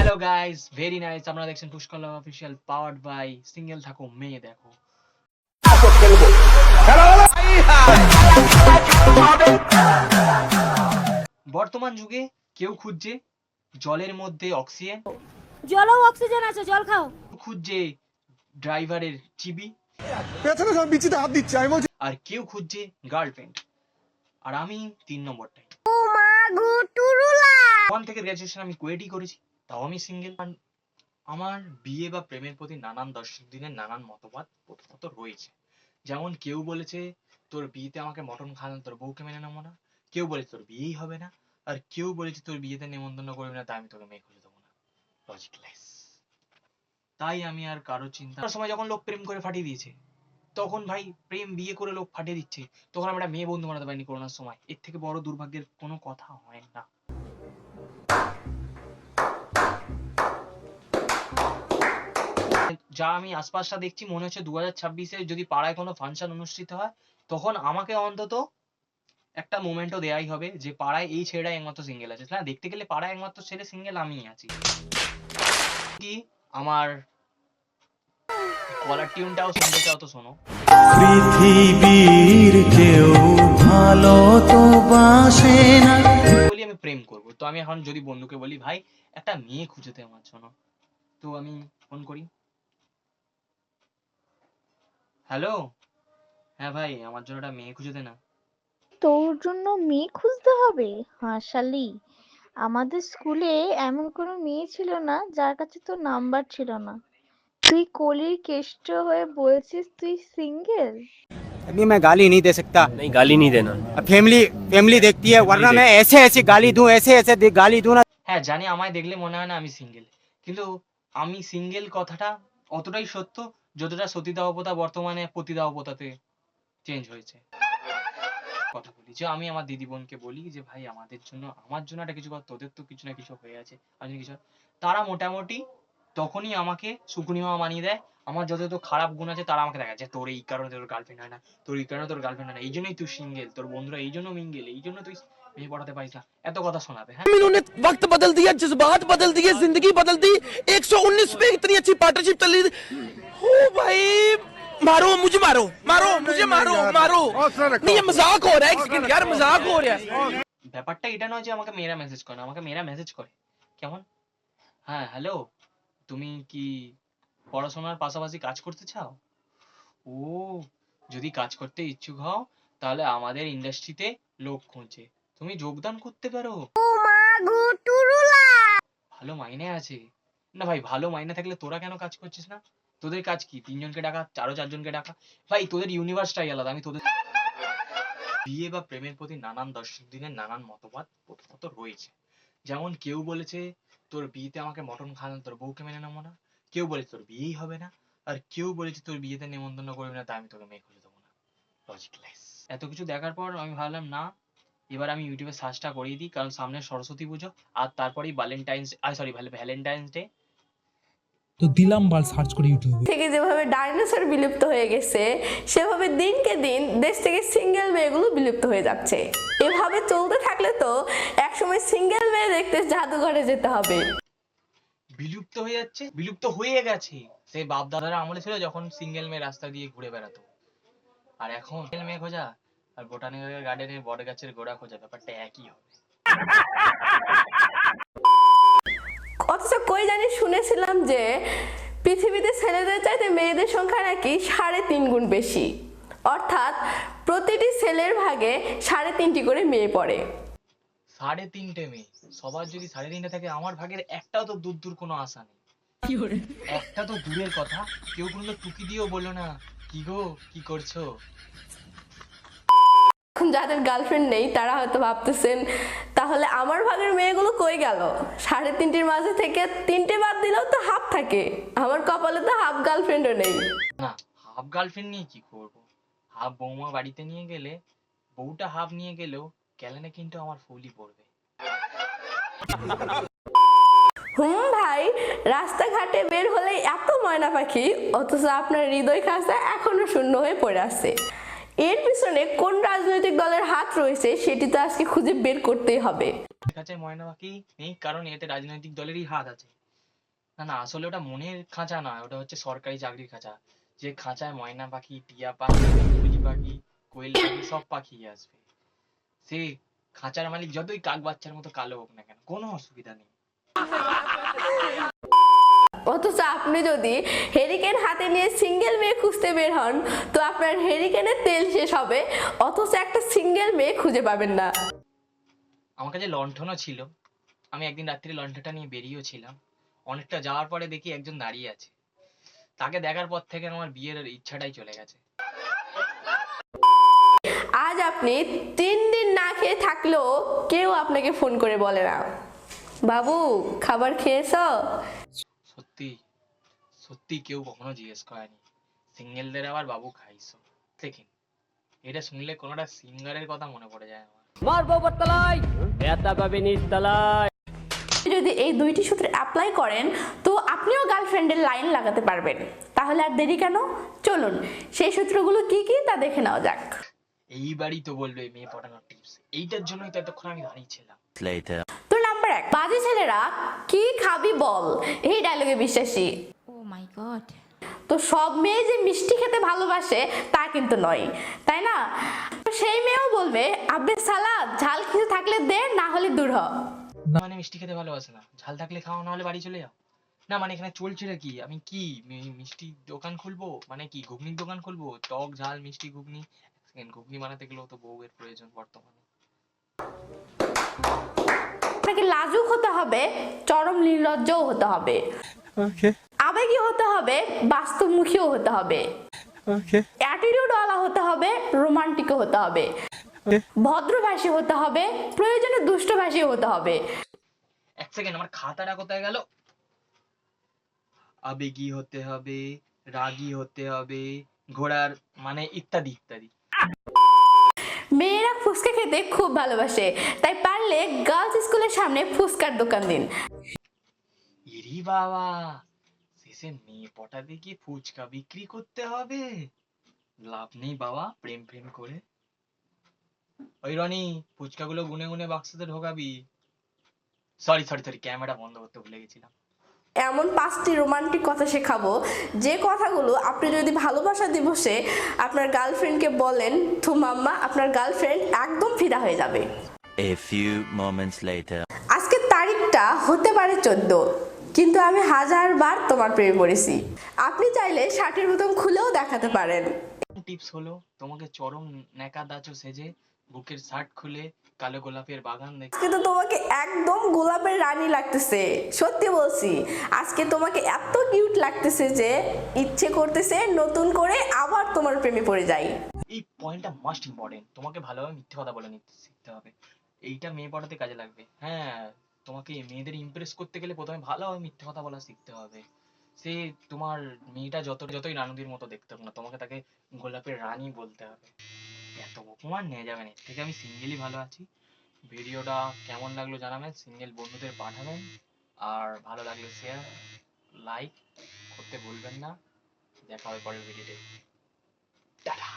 Hello guys, very nice. আপনারা দেখছেন পুষ্কর লাভ official, powered by single থাকো মেয়ে দেখো। বর্তমান যুগে কেউ খুঁজছে জলের মধ্যে অক্সিজেন, জলেও অক্সিজেন আছে, জল খাও। খুঁজছে ড্রাইভারের চিবি, পেছনে সব বিচিতে হাত দিচ্ছে আমি বলছি আর কেউ খুঁজছে গার্লফ্রেন্ড। আর আমি 3 নম্বরটাই। ওয়ান থেকে গ্রাজুয়েশন আমি কোয়েডি করেছি, তাও আমি সিঙ্গেল। আমার বিয়ে বা প্রেমের প্রতি নানান দর্শক দিনের নানান মতবাদ প্রথমত রয়েছে। যেমন কেউ বলেছে তোর বিয়েতে আমাকে মটন খাওয়ানো, তোর বউকে মেনে নেবো না। কেউ বলেছে তোর বিয়েই হবে না। আর কেউ বলেছে তোর বিয়েতে নেমন্তন্ন করবি না, তাই আমি তোকে মেয়ে খুঁজে দেবো না। লজিকলেস। তাই আমি আর কারো চিন্তা সময় যখন লোক প্রেম করে ফাটিয়ে দিয়েছে, তখন ভাই প্রেম বিয়ে করে লোক ফাটিয়ে দিচ্ছে, তখন আমরা মেয়ে বন্ধু বানাতে পারিনি করোনার সময়। এর থেকে বড় দুর্ভাগ্যের কোনো কথা হয় না। যা আমি আশপাশটা দেখছি মনে হচ্ছে 2026-এ যদি পাড়ায় কোনো ফাংশন অনুষ্ঠিত হয়, তখন আমাকে অন্তত একটা মোমেন্টও দেয়াই হবে যে পাড়ায় এই ছেলেটা একমাত্র সিঙ্গেল আছে। না, দেখতে গেলে পাড়ায় একমাত্র ছেলে সিঙ্গেল আমিই আছি। কি আমার কলার টিউনটাও শুনতে চাও তো শোনো। পৃথিবীর কেউ ভালো তো বাসে না। বলি আমি প্রেম করব, তো আমি এখন যদি বন্ধুকে বলি ভাই একটা মেয়ে খুঁজে দে আমার জন্য, তো আমি ফোন করি, হ্যালো, হ্যাঁ ভাই আমার জন্য একটা মেয়ে খুঁজে দে না। তোর জন্য মেয়ে খুঁজতে হবে? হাসালি, আমাদের স্কুলে এমন কোনো মেয়ে ছিল না যার কাছে তোর নাম্বার ছিল না। তুই কলির কেষ্ট হয়ে বলছিস তুই সিঙ্গেল? अभी मैं गाली नहीं दे सकता। नहीं, गाली नहीं देना। फैमिली फैमिली देखती है, वरना मैं ऐसे ऐसे गाली दूं, ऐसे ऐसे गाली दूं ना। হ্যাঁ জানি আমায় দেখলে মনে হয় না আমি সিঙ্গেল, কিন্তু আমি সিঙ্গেল কথাটা অতটাই সত্য যতটা সতীদাহ প্রথা বর্তমানে পতিদাহ প্রথাতে চেঞ্জ হয়েছে। কথা বলি যে আমি আমার দিদি বোনকে বলি যে ভাই আমাদের জন্য, আমার জন্য একটা কিছু কর, তোদের তো কিছু না কিছু হয়ে আছে, আমি কিছু। তারা মোটামুটি তখনই আমাকে শুকুনি মামা মানিয়ে দেয়। আমার যত যত খারাপ গুণ আছে তারা আমাকে দেখায় যে তোর এই কারণে তোর গার্লফ্রেন্ড হয় না, তোর এই কারণে তোর গার্লফ্রেন্ড হয় না, এই জন্যই তুই সিঙ্গেল, তোর বন্ধুরা এই জন্য মিঙ্গেল, এই জন্য তুই মেয়ে পড়াতে পারিস না, এত কথা শোনাবে। হ্যাঁ इन्होंने वक्त बदल दिया, जज्बात बदल दिए, जिंदगी बदल दी। 119 पे इतनी अच्छी पार्टनरशिप चल रही। हो भाई, मारो मुझे, मारो मारो मुझे, मारो मारो। नहीं ये मजाक हो रहा है, एक सेकंड यार, मजाक हो रहा है। ব্যাপারটা এটা নয় যে আমাকে মেয়েরা মেসেজ করে না, আমাকে মেয়েরা মেসেজ করে কেমন, হ্যাঁ হ্যালো, তুমি কি পড়াশোনার পাশাপাশি কাজ করতে চাও? ও, যদি কাজ করতে ইচ্ছুক হও তাহলে আমাদের ইন্ডাস্ট্রিতে লোক খুঁজছে, তুমি যোগদান করতে পারো। ভালো মাইনে আছে। না ভাই, ভালো মাইনে থাকলে তোরা কেন কাজ করছিস না? তোদের কাজ কি? 3 জনকে ডাকা, আরো 4 জনকে ডাকা। ভাই তোদের ইউনিভার্সটাই আলাদা। আমি তোদের বিয়ে বা প্রেমের প্রতি নানান দর্শক দিনের নানান মতবাদ প্রথমত রয়েছে। যেমন কেউ বলেছে তোর বিয়েতে আমাকে মটন খাওয়ানো, তোর বউকে মেনে নেবো না। কেউ বলেছে তোর বিয়েই হবে না। আর কেউ বলেছে তোর বিয়েতে নেমন্তন্ন করবি না, তাই আমি তোকে মেয়ে খুঁজে দেবো না। লজিকলেস। এত কিছু দেখার পর আমি ভাবলাম না, এবার আমি ইউটিউবে সার্চটা করিয়ে দিই, কারণ সামনে সরস্বতী পুজো আর তারপরেই ভ্যালেন্টাইন্স ডে। তো দিলাম বাল সার্চ করে ইউটিউবে। থেকে যেভাবে ডাইনোসর বিলুপ্ত হয়ে গেছে, সেভাবে দিনকে দিন দেশ থেকে সিঙ্গেল মেয়েগুলো বিলুপ্ত হয়ে যাচ্ছে। এভাবে চলতে থাকলে তো একসময় সিঙ্গেল মেয়ে দেখতে জাদুঘরে যেতে হবে। বিলুপ্ত হয়ে যাচ্ছে, বিলুপ্ত হয়ে গেছে। সেই বাপ দাদারা আমলে ছিল যখন সিঙ্গেল মেয়ে রাস্তা দিয়ে ঘুরে বেড়াতো, আর এখন সিঙ্গেল মেয়ে খোঁজা আর বোটানিক্যাল গার্ডেনের বট গাছের গোড়া খোঁজা, ব্যাপারটা একই হবে। অথচ কই জানি শুনেছিলাম যে পৃথিবীতে ছেলেদের চাইতে মেয়েদের সংখ্যা নাকি 3.5 গুণ বেশি, অর্থাৎ প্রতিটি ছেলের ভাগে 3.5টি করে মেয়ে পড়ে। 3.5টে মেয়ে, সবার যদি 3.5টে থাকে, আমার ভাগের একটাও তো দূর দূর কোনো আশা নেই। একটা তো দূরের কথা, কেউ কোনো টুকি দিয়েও বললো না কি গো কি করছো। এখন যাদের গার্লফ্রেন্ড নেই তারা হয়তো ভাবতেছেন তাহলে আমার ভাগের মেয়েগুলো কই গেল? 3.5টির মাঝে থেকে 3টে বাদ দিলেও তো হাফ থাকে। আমার কপালে তো হাফ গার্লফ্রেন্ডও নেই। না, হাফ গার্লফ্রেন্ড নিয়ে কি করবো? হাফ বৌমা বাড়িতে নিয়ে গেলে, বউটা হাফ নিয়ে গেলেও ক্যালেনে কিন্তু আমার ফুলই পড়বে। ভাই, রাস্তাঘাটে বের হলে এত ময়না পাখি, অথচ আপনার হৃদয় খাঁচা এখনো শূন্য হয়ে পড়ে আছে। এর পিছনে কোন রাজনৈতিক দলের হাত রয়েছে সেটি তো আজকে খুঁজে বের করতেই হবে। কাছে ময়না পাখি নেই, কারণ এতে রাজনৈতিক দলেরই হাত আছে। না না, আসলে ওটা মনের খাঁচা নয়, ওটা হচ্ছে সরকারি চাকরির খাঁচা। যে খাঁচায় ময়না পাখি, টিয়া পাখি, বুলবুলি পাখি, কোয়েল পাখি সব পাখি আসবে। সে খাঁচার মালিক যতই কাক বাচ্চার মতো কালো হোক না কেন, কোনো অসুবিধা নেই। অথচ আপনি যদি হেরিকেন হাতে নিয়ে সিঙ্গেল মেয়ে খুঁজতে বের হন, তো আপনার হেরিকেনের তেল শেষ হবে, অথচ একটা সিঙ্গেল মেয়ে খুঁজে পাবেন না। আমার কাছে লণ্ঠনও ছিল, আমি একদিন রাত্রি লণ্ঠনটা নিয়ে বেরিয়েও ছিলাম। অনেকটা যাওয়ার পরে দেখি একজন দাঁড়িয়ে আছে, তাকে দেখার পর থেকে আমার বিয়ের ইচ্ছাটাই চলে গেছে। আজ আপনি 3 দিন না খেয়ে থাকলেও কেউ আপনাকে ফোন করে বলে না, বাবু খাবার খেয়েছো? সত্যি সত্যি কেউ কখনো জিজ্ঞেস করেনি। সিঙ্গেলদের আবার বাবু খাইছো দেখেন, এটা শুনলে কোনোটা সিঙ্গারের কথা মনে পড়ে যায় আমার। যদি এই 2টি সূত্র অ্যাপ্লাই করেন, তো আপনিও গার্লফ্রেন্ডের লাইন লাগাতে পারবেন। তাহলে আর দেরি কেন, চলুন সেই সূত্রগুলো কি কি তা দেখে নেওয়া যাক। এইবারই তো বলবে মেয়ে পটানোর টিপস, এইটার জন্যই তো এতক্ষণ আমি দাঁড়িয়েছিলাম। তো নাম্বার 1, বাজে ছেলেরা কি খাবি বল এই ডায়লগে বিশ্বাসী। Oh my god. তো সব মেয়ে যে মিষ্টি খেতে ভালোবাসে তা কিন্তু নয়, তাই না? তো সেই মেয়েও বলবে, আব্বে সালাদ ঝাল কিছু থাকলে দে, না হলে দূর হ। মানে মিষ্টি খেতে ভালোবাসে না, ঝাল থাকলে খাও, না হলে বাড়ি চলে যাও। না মানে এখানে চলছে কি, আমি কি মিষ্টি দোকান খুলবো, মানে কি ঘুগনির দোকান খুলবো, টক ঝাল মিষ্টি ঘুগনি। সেকেন্ড ঘুগনি বানাতে গেলেও তো বউয়ের প্রয়োজন বর্তমানে। আপনাকে লাজুক হতে হবে, চরম নির্লজ্জও হতে হবে, আবেগী হতে হবে, বাস্তবমুখীও হতে হবে, অ্যাটিটিউডওয়ালা হতে হবে, রোমান্টিকও হতে হবে, ভদ্রভাষী হতে হবে, প্রয়োজনে দুষ্টভাষীও হতে হবে। এক সেকেন্ড, আমার খাতাটা কোথায় গেল? আবেগী হতে হবে, রাগী হতে হবে, ঘোড়ার মানে ইত্যাদি ইত্যাদি। মেয়েরা ফুচকা খেতে খুব ভালোবাসে, তাই পারলে গার্লস স্কুলের সামনে ফুচকার দোকান দিন। ইরি বাবা, শেষে মেয়ে পটাতে গিয়ে ফুচকা বিক্রি করতে হবে? লাভ নেই বাবা প্রেম প্রেম করে। ওই রনি, ফুচকাগুলো গুনে গুনে বাক্সতে ঢোকাবি। সরি সরি সরি, ক্যামেরা বন্ধ করতে ভুলে গেছিলাম। এমন 5টি রোমান্টিক কথা শেখাবো, যে কথাগুলো আপনি যদি ভালোবাসা দিবসে আপনার গার্লফ্রেন্ডকে বলেন, তো মাম্মা আপনার গার্লফ্রেন্ড একদম ফিদা হয়ে যাবে। A few moments later. আজকের তারিখটা হতে পারে 14, কিন্তু আমি 1000বার তোমার প্রেমে পড়েছি। আপনি চাইলে শার্টের বোতাম খুলেও দেখাতে পারেন। টিপস হলো, তোমাকে চরম নেকা দাচো সেজে বুকের শার্ট খুলে কালো গোলাপের বাগান দেখে। কিন্তু তোমাকে একদম গোলাপের রানী লাগতেছে, সত্যি বলছি। আজকে তোমাকে এত কিউট লাগতেছে যে ইচ্ছে করতেছে নতুন করে আবার তোমার প্রেমে পড়ে যাই। এই পয়েন্টটা মাস্ট ইম্পর্টেন্ট, তোমাকে ভালোভাবে মিথ্যে কথা বলে নিতে শিখতে হবে। এইটা মেয়ে পড়াতে কাজে লাগবে। হ্যাঁ, তোমাকে মেয়েদের ইমপ্রেস করতে গেলে প্রথমে ভালোভাবে মিথ্যে কথা বলা শিখতে হবে। সে তোমার মেয়েটা যতই রানুদির মতো দেখতে হোক না, তোমাকে তাকে গোলাপের রানী বলতে হবে। এত অপমান নেওয়া যাবে না, এর থেকে আমি সিঙ্গেলই ভালো আছি। ভিডিওটা কেমন লাগলো জানাবেন, সিঙ্গেল বন্ধুদের পাঠাবেন, আর ভালো লাগলে শেয়ার লাইক করতে ভুলবেন না। দেখা হবে পরের ভিডিওতে। টাটা।